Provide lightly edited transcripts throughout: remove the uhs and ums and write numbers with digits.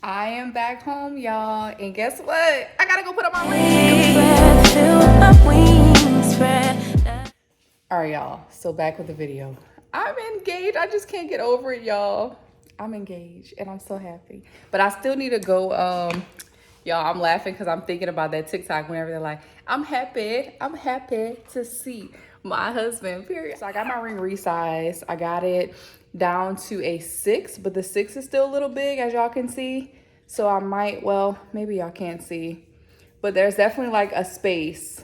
I am back home, y'all, and guess what? I gotta go put on my ring. All right, y'all. So back with the video. I'm engaged. I just can't get over it, y'all. I'm engaged, and I'm so happy. But I still need to go. Y'all, I'm laughing because I'm thinking about that TikTok whenever they're like, I'm happy. I'm happy to see my husband, period. So I got my ring resized. I got it down to a 6, but the 6 is still a little big, as y'all can see. So I might, well, maybe y'all can't see, but there's definitely like a space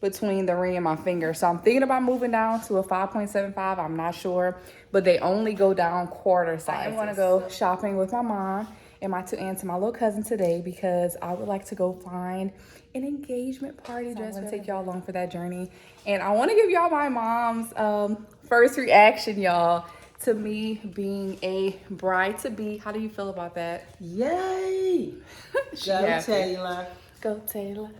between the ring and my finger. So I'm thinking about moving down to a 5.75. I'm not sure, but they only go down quarter size. I'm gonna go shopping with my mom and my two aunts and my little cousin today because I would like to go find an engagement party dress. I'm gonna take y'all along for that journey. And I wanna give y'all my mom's first reaction, y'all, to me being a bride to be. How do you feel about that? Yay! Go Taylor. Go Taylor.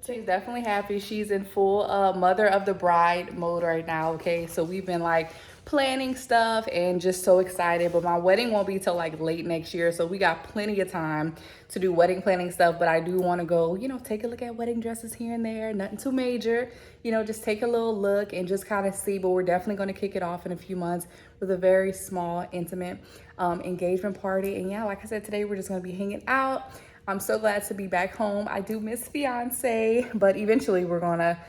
She's definitely happy. She's in full mother of the bride mode right now. Okay, so we've been like planning stuff and just so excited, but my wedding won't be till like late next year, so we got plenty of time to do wedding planning stuff. But I do want to go, take a look at wedding dresses here and there. Nothing too major, just take a little look and just kind of see. But we're definitely going to kick it off in a few months with a very small, intimate engagement party. And yeah, like I said, today we're just going to be hanging out. I'm so glad to be back home. I do miss fiance, but eventually we're gonna,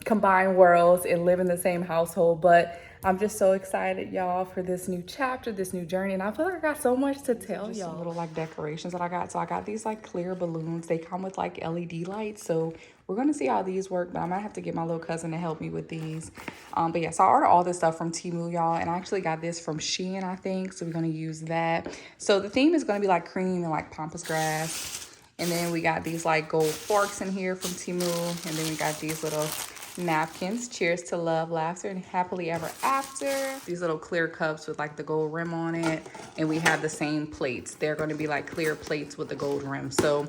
combine worlds and live in the same household. But I'm just so excited, y'all, for this new chapter, this new journey. And I feel like I got so much to tell y'all. Some little like decorations that I got. So I got these like clear balloons. They come with like LED lights. So we're gonna see how these work, but I might have to get my little cousin to help me with these. But yeah, so I ordered all this stuff from Temu, y'all, and I actually got this from Shein, I think. So we're gonna use that. So the theme is gonna be like cream and like pampas grass. And then we got these like gold forks in here from Temu. And then we got these little napkins. Cheers to love, laughter, and happily ever after. These little clear cups with like the gold rim on it. And we have the same plates. They're going to be like clear plates with the gold rim. So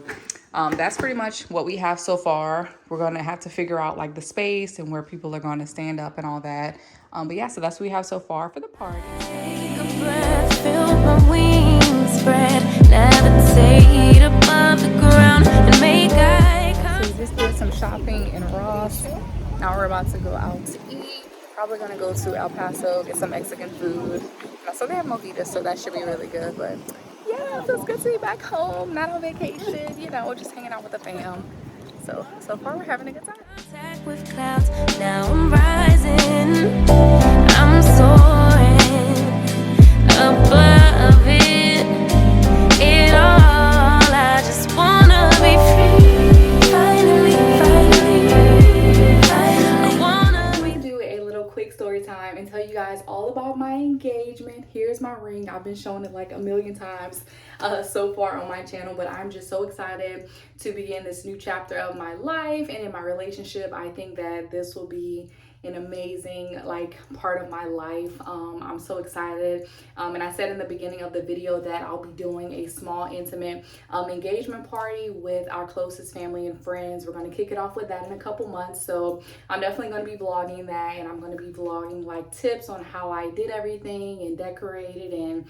that's pretty much what we have so far. We're going to have to figure out like the space and where people are going to stand up and all that. But yeah, so that's what we have so far for the party. Take a breath, feel my wings spread, levitate above the ground and make eye contact. So we just did some shopping in Ross. Now we're about to go out to eat. Probably gonna go to El Paso, get some Mexican food. So they have mojitos, so that should be really good. But yeah, it feels good to be back home, not on vacation, just hanging out with the fam. So far we're having a good time. Contact with clouds, now I'm rising, I'm soaring above it all. I just wanna be free, finally. I wanna do a little quick story time and tell you guys all about my engagement. Here's my ring. I've been showing it like a million times so far on my channel, but I'm just so excited to begin this new chapter of my life and in my relationship. I think that this will be an amazing like part of my life. I'm so excited, and I said in the beginning of the video that I'll be doing a small intimate engagement party with our closest family and friends. We're going to kick it off with that in a couple months, so I'm definitely going to be vlogging that, and I'm going to be vlogging like tips on how I did everything and decorated, and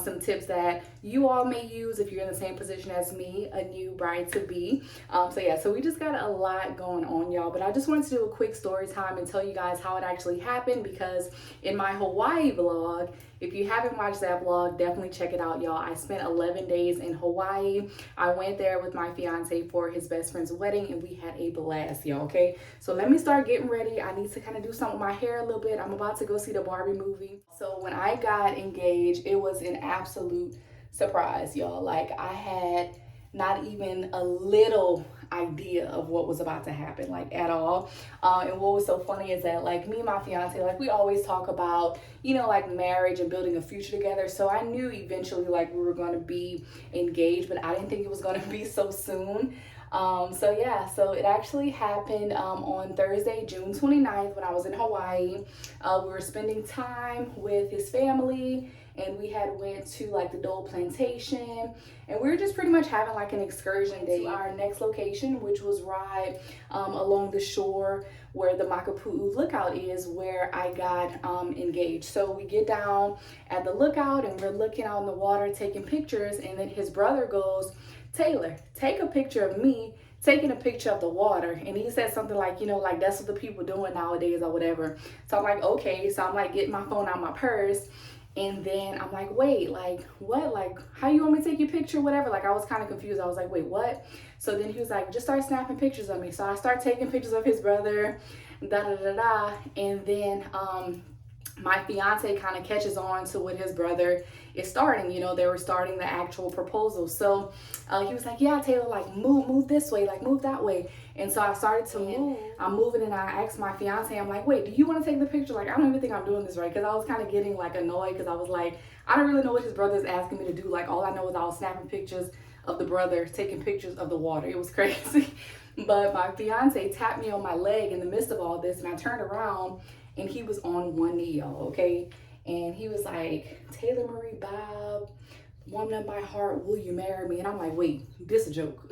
some tips that you all may use if you're in the same position as me, a new bride to be. So yeah, so we just got a lot going on, y'all, but I just wanted to do a quick story time and tell you guys how it actually happened, because in my Hawaii vlog, if you haven't watched that vlog, definitely check it out, y'all. I spent 11 days in Hawaii. I went there with my fiance for his best friend's wedding, and we had a blast, y'all, okay? So let me start getting ready. I need to kind of do something with my hair a little bit. I'm about to go see the Barbie movie. So when I got engaged, it was an absolute surprise, y'all. Like, I had not even a little idea of what was about to happen, like at all. And what was so funny is that like me and my fiance, like we always talk about, like marriage and building a future together. So I knew eventually like we were going to be engaged, but I didn't think it was going to be so soon. So yeah, so it actually happened on Thursday, June 29th, when I was in Hawaii. We were spending time with his family and we had went to like the Dole Plantation, and we were just pretty much having like an excursion day to our next location, which was right along the shore where the Makapu'u lookout is, where I got engaged. So we get down at the lookout and we're looking out in the water taking pictures, and then his brother goes, "Taylor, take a picture of me taking a picture of the water." And he said something like, you know, like that's what the people doing nowadays or whatever. So I'm like, okay. So I'm like getting my phone out of my purse, and then I'm like, wait, like what? Like, how you want me to take your picture, whatever? Like, I was kind of confused. I was like, wait, what? So then he was like, just start snapping pictures of me. So I start taking pictures of his brother, da da da da. And then my fiance kind of catches on to what his brother is starting. You know, they were starting the actual proposal. So he was like, yeah, Taylor, like move this way, like move that way. And so I started to move. I'm moving, and I asked my fiance, I'm like, wait, do you want to take the picture? Like, I don't even think I'm doing this right. Because I was kind of getting like annoyed, because I was like, I don't really know what his brother's asking me to do. Like, all I know is I was snapping pictures of the brother taking pictures of the water. It was crazy. But my fiance tapped me on my leg in the midst of all this, and I turned around and he was on one knee, y'all, okay? And he was like, "Taylor Marie Bob, woman of my heart, will you marry me?" And I'm like, wait, this a joke?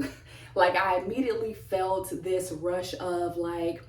Like, I immediately felt this rush of like,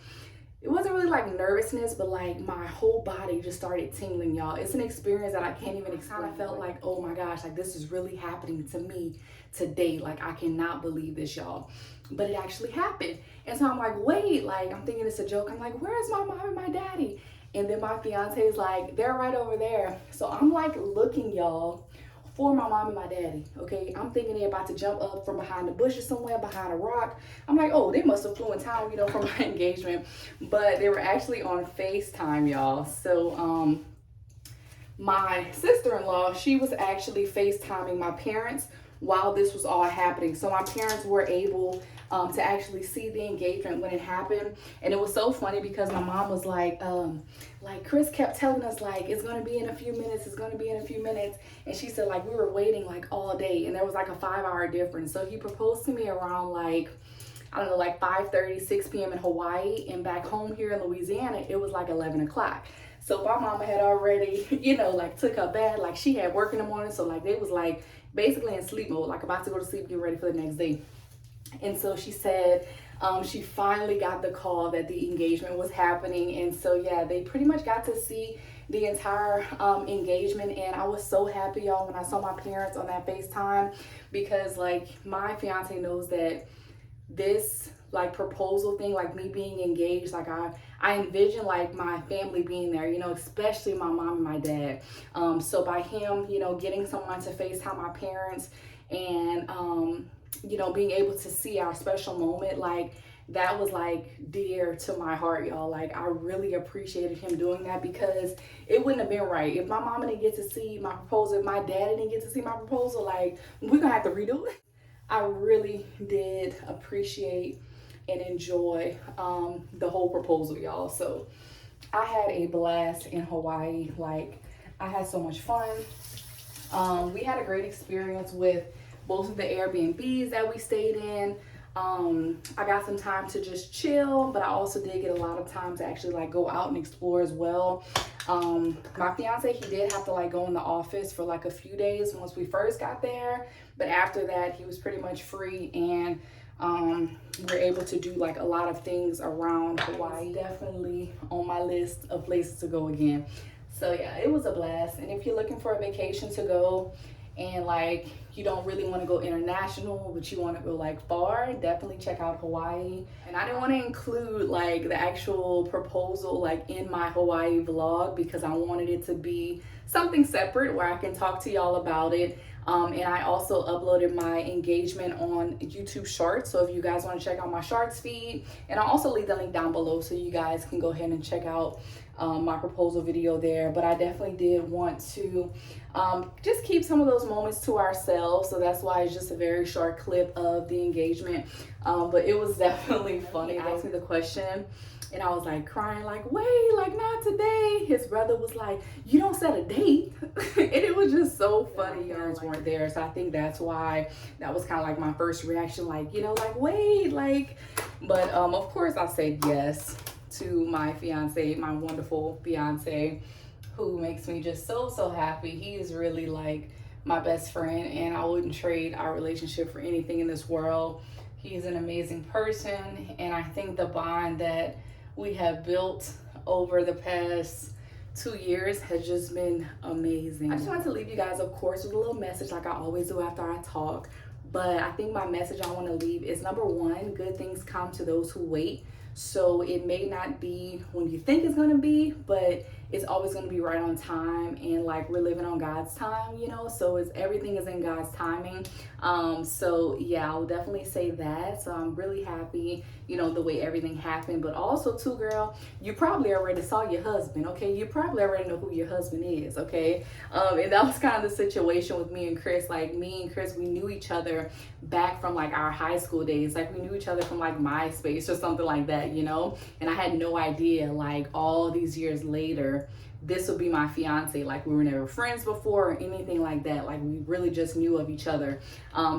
it wasn't really like nervousness, but like my whole body just started tingling, y'all. It's an experience that I can't even explain. I felt like, oh my gosh, like this is really happening to me today. Like, I cannot believe this, y'all. But it actually happened. And so I'm like, wait, like I'm thinking it's a joke. I'm like, where's my mom and my daddy? And then my fiance is like, they're right over there. So I'm like looking, y'all, for my mom and my daddy, okay? I'm thinking they're about to jump up from behind the bushes somewhere, behind a rock. I'm like, oh, they must have flew in town, you know, for my engagement. But they were actually on FaceTime, y'all. So my sister-in-law, she was actually FaceTiming my parents while this was all happening. So my parents were able to actually see the engagement when it happened. And it was so funny because my mom was like Chris kept telling us like, it's gonna be in a few minutes, it's gonna be in a few minutes. And she said like, we were waiting like all day, and there was like a 5-hour difference. So he proposed to me around like, I don't know, like 5:30, 6 p.m. in Hawaii, and back home here in Louisiana, it was like 11 o'clock. So my mama had already, you know, like took her bath, like she had work in the morning. So like they was like basically in sleep mode, like about to go to sleep, get ready for the next day. And so she said she finally got the call that the engagement was happening. And so yeah, they pretty much got to see the entire engagement, and I was so happy, y'all, when I saw my parents on that FaceTime, because like my fiance knows that this like proposal thing, like me being engaged, like I envision like my family being there, you know, especially my mom and my dad. So by him, you know, getting someone to FaceTime my parents and you know, being able to see our special moment, like that was like dear to my heart, y'all. Like I really appreciated him doing that, because it wouldn't have been right if my mama didn't get to see my proposal, if my dad didn't get to see my proposal. Like, we're gonna have to redo it. I really did appreciate and enjoy the whole proposal, y'all. So I had a blast in Hawaii. Like, I had so much fun. We had a great experience with both of the Airbnbs that we stayed in. I got some time to just chill, but I also did get a lot of time to actually like go out and explore as well. My fiance, he did have to like go in the office for like a few days once we first got there, but after that he was pretty much free, and we were able to do like a lot of things around Hawaii. Definitely on my list of places to go again. So yeah, it was a blast. And if you're looking for a vacation to go and like you don't really want to go international, but you want to go like far, definitely check out Hawaii. And I didn't want to include like the actual proposal like in my Hawaii vlog, because I wanted it to be something separate where I can talk to y'all about it. And I also uploaded my engagement on YouTube Shorts. So if you guys want to check out my Shorts feed, and I'll also leave the link down below so you guys can go ahead and check out my proposal video there. But I definitely did want to just keep some of those moments to ourselves. So that's why it's just a very short clip of the engagement. But it was definitely funny. He asked me the question, and I was like crying, like, wait, like not today. His brother was like, you don't set a date. And it was just so funny. Your parents weren't there. So I think that's why that was kind of like my first reaction, like, you know, like, wait, like, but of course I said yes to my fiance, my wonderful fiance, who makes me just so happy. He is really like my best friend, and I wouldn't trade our relationship for anything in this world. He's an amazing person, and I think the bond that we have built over the past 2 years has just been amazing. I just wanted to leave you guys, of course, with a little message like I always do after I talk. But I think my message I want to leave is, number one, good things come to those who wait. So it may not be when you think it's going to be, but it's always going to be right on time, and like we're living on God's time, you know, so everything is in God's timing. So yeah, I'll definitely say that. So I'm really happy, you know, the way everything happened. But also too, girl, you probably already saw your husband, okay? You probably already know who your husband is, okay? And that was kind of the situation with me and Chris. Like, me and Chris, we knew each other back from like our high school days. Like, we knew each other from like MySpace or something like that, you know? And I had no idea, like, all these years later, this would be my fiance. Like, we were never friends before or anything like that. Like, we really just knew of each other.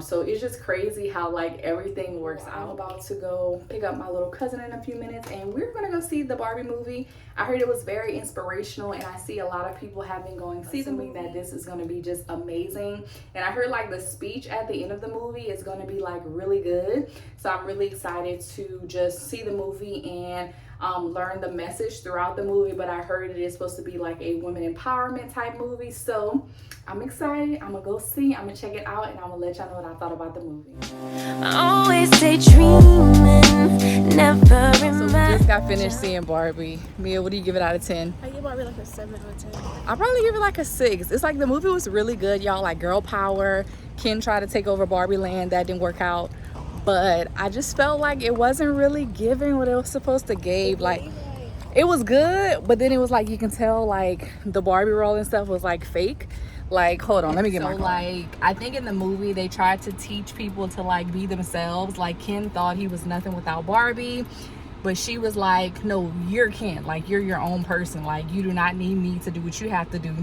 So it's just crazy how like everything works out. I'm about to go pick up my little cousin in a few minutes, and we're gonna go see the Barbie movie. I heard it was very inspirational, and I see a lot of people have been going see the movie, that this is gonna be just amazing. And I heard like the speech at the end of the movie is gonna be like really good. So I'm really excited to just see the movie and learn the message throughout the movie. But I heard it is supposed to be like a women empowerment type movie, so I'm excited. I'm gonna go see, I'm gonna check it out, and I'm gonna let y'all know what I thought about the movie. I always stay dreaming, never So we just got finished seeing Barbie. Mia, what do you give it out of 10? I give Barbie like a 7 or 10. I'll probably give it like a 6. It's like the movie was really good, y'all. Like, girl power. Ken tried to take over Barbie land. That didn't work out. But I just felt like it wasn't really giving what it was supposed to give. Like, it was good, but then it was like, you can tell like the Barbie role and stuff was like fake. Like, hold on, let me get my like, I think in the movie they tried to teach people to like be themselves. Like, Ken thought he was nothing without Barbie, but she was like, no, you're Ken. Like, you're your own person. Like, you do not need me to do what you have to do.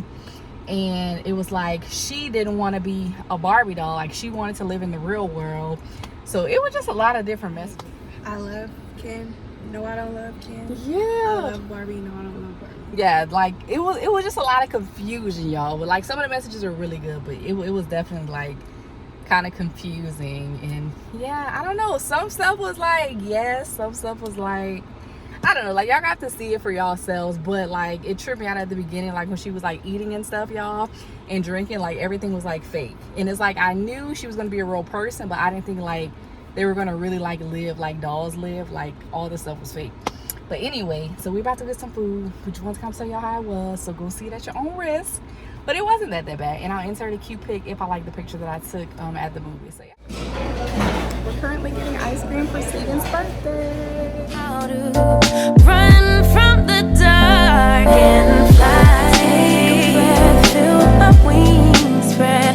And it was like, she didn't want to be a Barbie doll. Like, she wanted to live in the real world. So it was just a lot of different messages. I love Ken. No, I don't love Ken. Yeah. I love Barbie. No, I don't love Barbie. Yeah, like it was just a lot of confusion, y'all. But like, some of the messages are really good, but it was definitely like kind of confusing. And yeah, I don't know. Some stuff was like yes, some stuff was like, I don't know. Like, y'all got to see it for yourselves. But like, it tripped me out at the beginning, like when she was like eating and stuff, y'all, and drinking. Like, everything was like fake. And it's like, I knew she was gonna be a real person, but I didn't think like they were gonna really like live like dolls live. Like, all this stuff was fake. But anyway, so we're about to get some food. We just want to come tell y'all how it was, so go see it at your own risk. But it wasn't that bad, and I'll insert a cute pic if I like the picture that I took at the movie. So yeah, we're currently getting ice cream for Steven's birthday. how to run from the dark and fly. Take a breath, feel my wings spread.